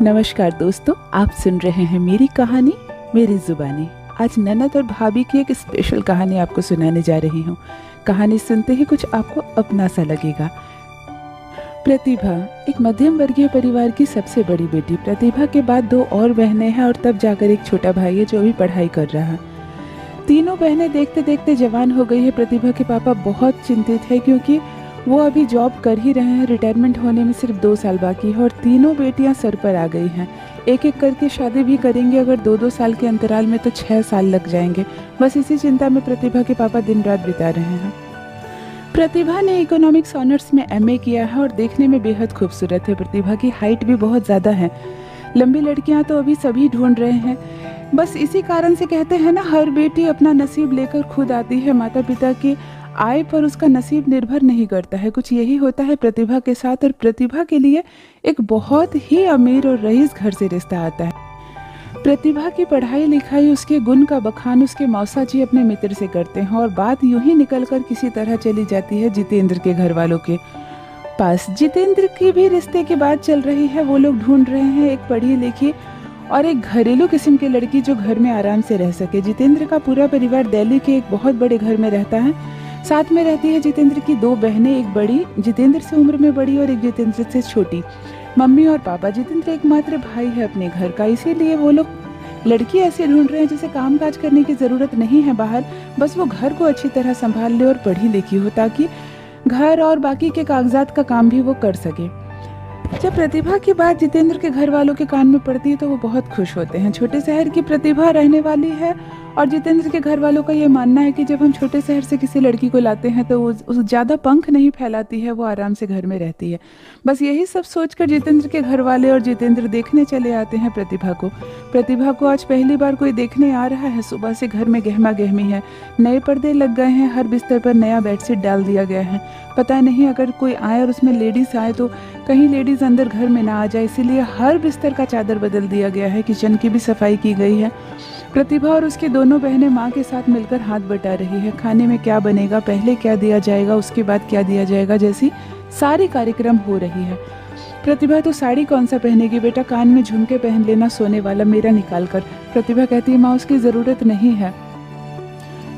नमस्कार दोस्तों, आप सुन रहे हैं मेरी कहानी मेरी जुबानी। आज ननद और भाभी की एक स्पेशल कहानी आपको सुनाने जा रही हूँ। कहानी सुनते ही कुछ आपको अपना सा लगेगा। प्रतिभा एक मध्यम वर्गीय परिवार की सबसे बड़ी बेटी। प्रतिभा के बाद 2 और बहनें हैं और तब जाकर एक छोटा भाई है जो अभी पढ़ाई कर रहा है। तीनों बहनें देखते देखते जवान हो गई है। प्रतिभा के पापा बहुत चिंतित है क्योंकि वो अभी जॉब कर ही रहे हैं। रिटायरमेंट होने में सिर्फ 2 साल बाकी है और तीनों बेटियां सर पर आ गई हैं। एक एक करके शादी भी करेंगे। अगर 2-2 साल के अंतराल में तो 6 साल लग जाएंगे। बस इसी चिंता में प्रतिभा के पापा दिन रात बिता रहे हैं। प्रतिभा ने इकोनॉमिक्स ऑनर्स में एमए किया है और देखने में बेहद खूबसूरत है। प्रतिभा की हाइट भी बहुत ज़्यादा है। लंबी लड़कियां तो अभी सभी ढूंढ रहे हैं। बस इसी कारण से कहते हैं ना, हर बेटी अपना नसीब लेकर खुद आती है। माता पिता की आय पर उसका नसीब निर्भर नहीं करता है। कुछ यही होता है प्रतिभा के साथ। और प्रतिभा के लिए एक बहुत ही अमीर और रईस घर से रिश्ता आता है। प्रतिभा की पढ़ाई लिखाई, उसके गुण का बखान उसके मौसा जी अपने मित्र से करते हैं और बात यूं ही निकलकर किसी तरह चली जाती है जितेंद्र के घर वालों के पास। जितेंद्र की भी रिश्ते की बात चल रही है। वो लोग ढूंढ रहे हैं एक पढ़ी लिखी और एक घरेलू किस्म की लड़की जो घर में आराम से रह सके। जितेंद्र का पूरा परिवार दिल्ली के एक बहुत बड़े घर में रहता है। साथ में रहती है जितेंद्र की 2 बहनें, एक बड़ी जितेंद्र से उम्र में बड़ी और एक जितेंद्र से छोटी। मम्मी और पापा। जितेंद्र एकमात्र भाई है अपने घर का, इसीलिए वो लोग लड़की ऐसे ढूंढ रहे हैं जिसे काम काज करने की ज़रूरत नहीं है बाहर। बस वो घर को अच्छी तरह संभाल ले और पढ़ी लिखी हो ताकि घर और बाकी के कागजात का काम भी वो कर सके। जब प्रतिभा की बात जितेंद्र के घर वालों के कान में पड़ती है तो वो बहुत खुश होते हैं। छोटे शहर की प्रतिभा रहने वाली है और जितेंद्र के घर वालों का ये मानना है कि जब हम छोटे शहर से किसी लड़की को लाते हैं तो वो ज़्यादा पंख नहीं फैलाती है, वो आराम से घर में रहती है। बस यही सब सोचकर जितेंद्र के घर वाले और जितेंद्र देखने चले आते हैं प्रतिभा को। प्रतिभा को आज पहली बार कोई देखने आ रहा है। सुबह से घर में गहमा गहमी है। नए पर्दे लग गए हैं। हर बिस्तर पर नया बेडशीट डाल दिया गया है। पता नहीं अगर कोई आए और उसमें लेडीज़ आए तो कहीं लेडीज़ अंदर घर में ना आ जाए, इसीलिए हर बिस्तर का चादर बदल दिया गया है। किचन की भी सफाई की गई है। प्रतिभा और उसकी दोनों बहनें माँ के साथ मिलकर हाथ बटा रही है। खाने में क्या बनेगा, पहले क्या दिया जाएगा, उसके बाद क्या दिया जाएगा, जैसी सारी कार्यक्रम हो रही है। प्रतिभा तो साड़ी कौन सा पहनेगी बेटा, कान में झुमके पहन लेना सोने वाला मेरा निकाल कर। प्रतिभा कहती है माँ उसकी ज़रूरत नहीं है।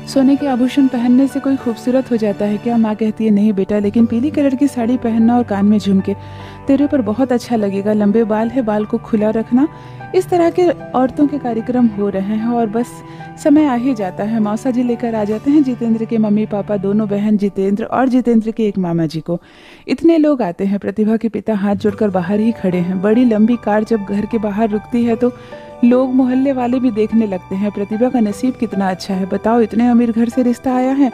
सोने के आभूषण पहनने से कोई खूबसूरत हो जाता है क्या? माँ कहती है नहीं बेटा, लेकिन पीली कलर की साड़ी पहनना और कान में झुमके तेरे पर बहुत अच्छा लगेगा। लंबे बाल है, बाल को खुला रखना। इस तरह के औरतों के कार्यक्रम हो रहे हैं और बस समय आ ही जाता है। मौसा जी लेकर आ जाते हैं जितेंद्र के मम्मी पापा, दोनों बहन जितेंद्र और जितेंद्र के एक मामा जी को। इतने लोग आते हैं। प्रतिभा के पिता हाथ जोड़कर बाहर ही खड़े हैं। बड़ी लंबी कार जब घर के बाहर रुकती है तो लोग मोहल्ले वाले भी देखने लगते हैं। प्रतिभा का नसीब कितना अच्छा है, बताओ इतने अमीर घर से रिश्ता आया है।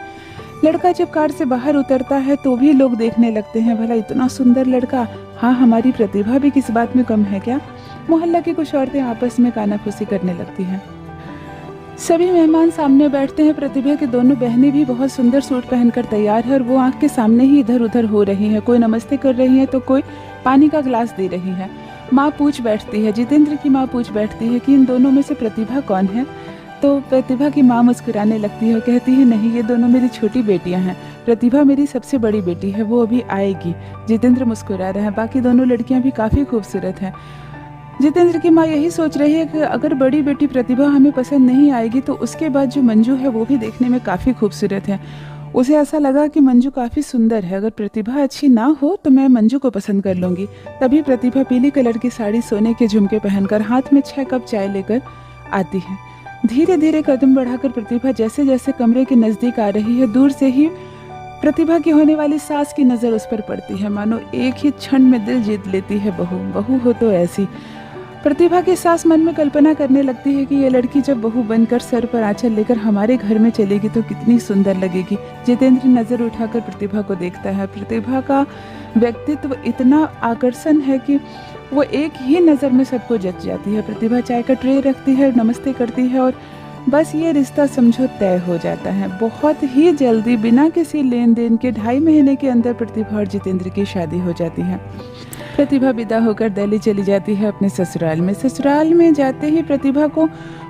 लड़का जब कार से बाहर उतरता है तो भी लोग देखने लगते हैं, भला इतना सुंदर लड़का। हाँ, हमारी प्रतिभा भी किस बात में कम है क्या? मोहल्ला की कुछ औरतें आपस में कानाफूसी करने लगती हैं। सभी मेहमान सामने बैठते हैं। प्रतिभा की दोनों बहनें भी बहुत सुंदर सूट पहनकर तैयार है और वो आंख के सामने ही इधर उधर हो रही है। कोई नमस्ते कर रही है तो कोई पानी का गिलास दे रही है। माँ पूछ बैठती है, जितेंद्र की माँ पूछ बैठती है कि इन दोनों में से प्रतिभा कौन है? तो प्रतिभा की माँ मुस्कुराने लगती है और कहती है नहीं, ये दोनों मेरी छोटी बेटियां हैं। प्रतिभा मेरी सबसे बड़ी बेटी है, वो अभी आएगी। जितेंद्र मुस्कुरा रहा है। बाकी दोनों लड़कियां भी काफ़ी खूबसूरत हैं। जितेंद्र की माँ यही सोच रही है कि अगर बड़ी बेटी प्रतिभा हमें पसंद नहीं आएगी तो उसके बाद जो मंजू है वो भी देखने में काफ़ी खूबसूरत है। उसे ऐसा लगा कि मंजू काफ़ी सुंदर है। अगर प्रतिभा अच्छी ना हो तो मैं मंजू को पसंद कर लूँगी। तभी प्रतिभा पीली कलर की साड़ी, सोने के झुमके पहनकर हाथ में 6 कप चाय लेकर आती है। धीरे धीरे कदम बढ़ाकर प्रतिभा जैसे जैसे कमरे के नज़दीक आ रही है, दूर से ही प्रतिभा की होने वाली सास की नज़र उस पर पड़ती है। मानो एक ही क्षण में दिल जीत लेती है। बहू हो तो ऐसी। प्रतिभा की सास मन में कल्पना करने लगती है कि ये लड़की जब बहू बनकर सर पर आंचल लेकर हमारे घर में चलेगी तो कितनी सुंदर लगेगी। जितेंद्र नज़र उठाकर प्रतिभा को देखता है। प्रतिभा का व्यक्तित्व इतना आकर्षण है कि वो एक ही नज़र में सबको जच जाती है। प्रतिभा चाय का ट्रे रखती है, नमस्ते करती है और बस ये रिश्ता समझो तय हो जाता है। बहुत ही जल्दी, बिना किसी लेन देन के 2.5 महीने के अंदर प्रतिभा और जितेंद्र की शादी हो जाती है। प्रतिभा विदा होकर दिल्ली चली जाती है अपने ससुराल में। ससुराल में जाते ही प्रतिभा को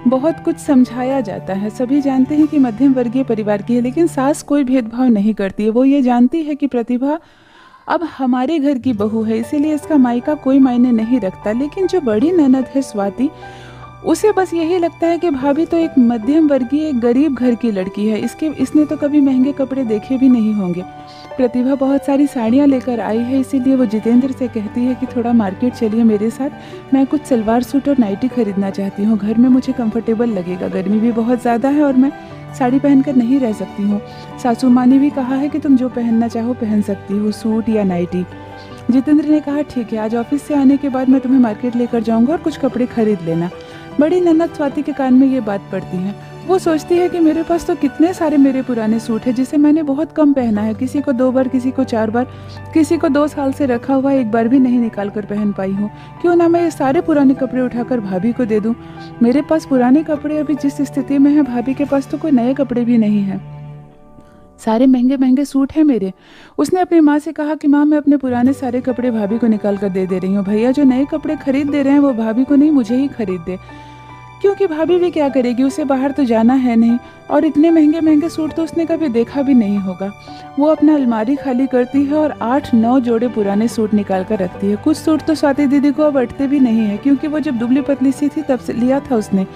बहुत कुछ समझाया जाता है। सभी जानते हैं कि मध्यम वर्गीय परिवार की है, लेकिन सास कोई भेदभाव नहीं करती है। वो ये जानती है कि प्रतिभा अब हमारे घर की बहू है, इसीलिए इसका मायका कोई मायने नहीं रखता। लेकिन जो बड़ी ननद है स्वाति, उसे बस यही लगता है कि भाभी तो एक मध्यम वर्गीय एक गरीब घर की लड़की है, इसने तो कभी महंगे कपड़े देखे भी नहीं होंगे। प्रतिभा बहुत सारी साड़ियाँ लेकर आई है, इसीलिए वो जितेंद्र से कहती है कि थोड़ा मार्केट चलिए मेरे साथ, मैं कुछ सलवार सूट और नाइटी खरीदना चाहती हूँ, घर में मुझे कंफर्टेबल लगेगा, गर्मी भी बहुत ज़्यादा है और मैं साड़ी पहनकर नहीं रह सकती हूँ। सासू माँ ने भी कहा है कि तुम जो पहनना चाहो पहन सकती हो, सूट या नाइटी। जितेंद्र ने कहा ठीक है, आज ऑफिस से आने के बाद मैं तुम्हें मार्केट लेकर जाऊँगा और कुछ कपड़े खरीद लेना। बड़ी ननद स्वाति के कान में ये बात पड़ती है। वो सोचती है कि मेरे पास तो कितने सारे मेरे पुराने सूट हैं जिसे मैंने बहुत कम पहना है, किसी को 2 बार, किसी को 4 बार, किसी को 2 साल से रखा हुआ एक बार भी नहीं निकाल कर पहन पाई हूँ। क्यों ना मैं ये सारे पुराने कपड़े उठाकर भाभी को दे दूँ। मेरे पास पुराने कपड़े अभी जिस स्थिति में है, भाभी के पास तो कोई नए कपड़े भी नहीं हैं, सारे महंगे महंगे सूट हैं मेरे। उसने अपनी माँ से कहा कि माँ मैं अपने पुराने सारे कपड़े भाभी को निकाल कर दे रही हूँ, भैया जो नए कपड़े खरीद दे रहे हैं वो भाभी को नहीं मुझे ही खरीद दे, क्योंकि भाभी भी क्या करेगी, उसे बाहर तो जाना है नहीं और इतने महंगे महंगे सूट तो उसने कभी देखा भी नहीं होगा। वो अपना अलमारी खाली करती है और 8-9 जोड़े पुराने सूट निकाल कर रखती है। कुछ सूट तो स्वाति दीदी को अब अटते भी नहीं है, क्योंकि वो जब दुबली पतली सी थी तब से लिया था उसने,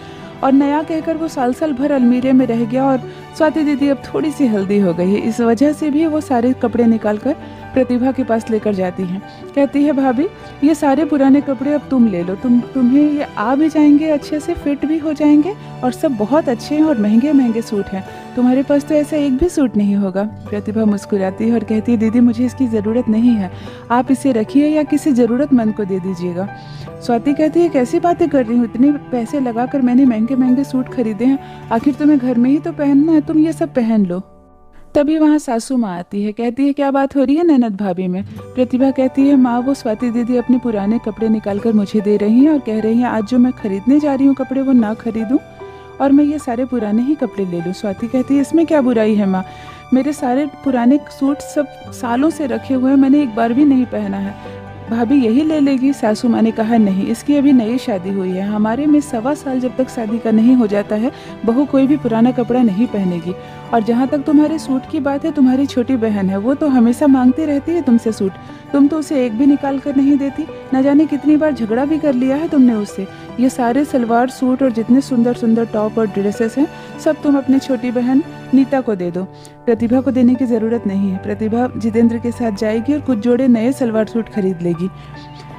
और नया कहकर वो साल साल भर अलमीरे में रह गया और स्वाति दीदी अब थोड़ी सी हल्दी हो गई है। इस वजह से भी वो सारे कपड़े निकाल कर प्रतिभा के पास लेकर जाती हैं। कहती है भाभी ये सारे पुराने कपड़े अब तुम ले लो, तुम्हें ये आ भी जाएंगे, अच्छे से फिट भी हो जाएंगे और सब बहुत अच्छे हैं और महंगे महंगे सूट हैं, तुम्हारे पास तो ऐसा एक भी सूट नहीं होगा। प्रतिभा मुस्कुराती है और कहती है दीदी मुझे इसकी ज़रूरत नहीं है, आप इसे रखिए या किसी ज़रूरतमंद को दे दीजिएगा। स्वाति कहती है कैसी बातें कर रही हूँ, इतने पैसे लगाकर मैंने महंगे महंगे सूट खरीदे हैं, आखिर तुम्हें घर में ही तो पहनना है, तुम ये सब पहन लो। तभी वहाँ सासू माँ आती है, कहती है क्या बात हो रही है ननद भाभी में। प्रतिभा कहती है माँ वो स्वाति दीदी अपने पुराने कपड़े निकाल कर मुझे दे रही हैं और कह रही हैं आज जो मैं खरीदने जा रही हूँ कपड़े वो ना खरीदूँ और मैं ये सारे पुराने ही कपड़े ले लूँ। स्वाति कहती है इसमें क्या बुराई है माँ, मेरे सारे पुराने सूट सब सालों से रखे हुए हैं, मैंने एक बार भी नहीं पहना है, भाभी यही ले लेगी। सासू माँ ने कहा नहीं, इसकी अभी नई शादी हुई है, हमारे में 1.25 साल जब तक शादी का नहीं हो जाता है बहू कोई भी पुराना कपड़ा नहीं पहनेगी। और जहाँ तक तुम्हारे सूट की बात है, तुम्हारी छोटी बहन है वो तो हमेशा मांगती रहती है तुमसे सूट, तुम तो उसे एक भी निकाल कर नहीं देती, न जाने कितनी बार झगड़ा भी कर लिया है तुमने उससे। ये सारे सलवार सूट और जितने सुंदर सुंदर टॉप और ड्रेसेस हैं सब तुम अपनी छोटी बहन नीता को दे दो, प्रतिभा को देने की ज़रूरत नहीं है। प्रतिभा जितेंद्र के साथ जाएगी और कुछ जोड़े नए सलवार सूट खरीद लेगी।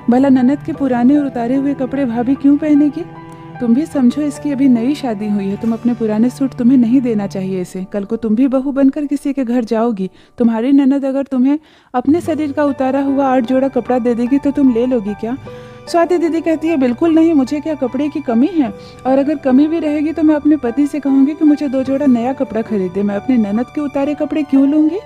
भला ननद के पुराने और उतारे हुए कपड़े भाभी क्यों पहनेगी, तुम भी समझो इसकी अभी नई शादी हुई है, तुम अपने पुराने सूट तुम्हें नहीं देना चाहिए इसे, कल को तुम भी बहू बनकर किसी के घर जाओगी, तुम्हारी ननद अगर तुम्हें अपने शरीर का उतारा हुआ 8 जोड़ा कपड़ा दे देगी तो तुम ले लोगी क्या। स्वाति दीदी कहती है बिल्कुल नहीं, मुझे क्या कपड़े की कमी है, और अगर कमी भी रहेगी तो मैं अपने पति से कहूँगी कि मुझे 2 जोड़ा नया कपड़ा खरीदे, मैं अपने ननद के उतारे कपड़े क्यों लूँगी।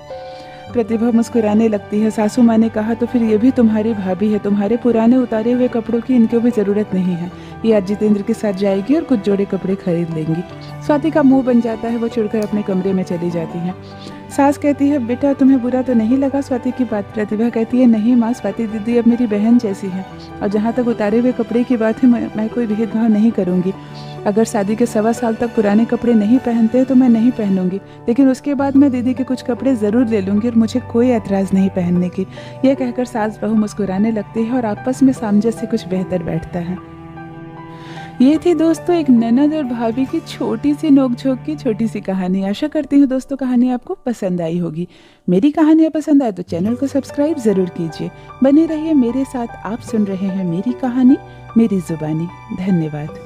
प्रतिभा मुस्कुराने लगती है। सासू माँ ने कहा तो फिर ये भी तुम्हारी भाभी है, तुम्हारे पुराने उतारे हुए कपड़ों की इनको भी ज़रूरत नहीं है। ये आज जितेंद्र के साथ जाएगी और कुछ जोड़े कपड़े खरीद लेंगी। स्वाति का मुंह बन जाता है, वो चिढ़कर अपने कमरे में चली जाती है। सास कहती है बेटा तुम्हें बुरा तो नहीं लगा स्वाति की बात। प्रतिभा कहती है नहीं माँ, स्वाति दीदी अब मेरी बहन जैसी है, और जहाँ तक उतारे हुए कपड़े की बात है मैं कोई भेदभाव नहीं करूँगी। अगर शादी के 1.25 साल तक पुराने कपड़े नहीं पहनते तो मैं नहीं पहनूंगी, लेकिन उसके बाद मैं दीदी के कुछ कपड़े ज़रूर ले लूँगी और मुझे कोई ऐतराज़ नहीं पहनने की। यह कहकर सास बहू मुस्कुराने लगती है और आपस में सामंजस्य कुछ बेहतर बैठता है। ये थी दोस्तों एक ननद और भाभी की छोटी सी नोकझोंक की छोटी सी कहानी। आशा करती हूँ दोस्तों कहानी आपको पसंद आई होगी। मेरी कहानियाँ पसंद आए तो चैनल को सब्सक्राइब ज़रूर कीजिए। बने रहिए मेरे साथ, आप सुन रहे हैं मेरी कहानी मेरी ज़ुबानी। धन्यवाद।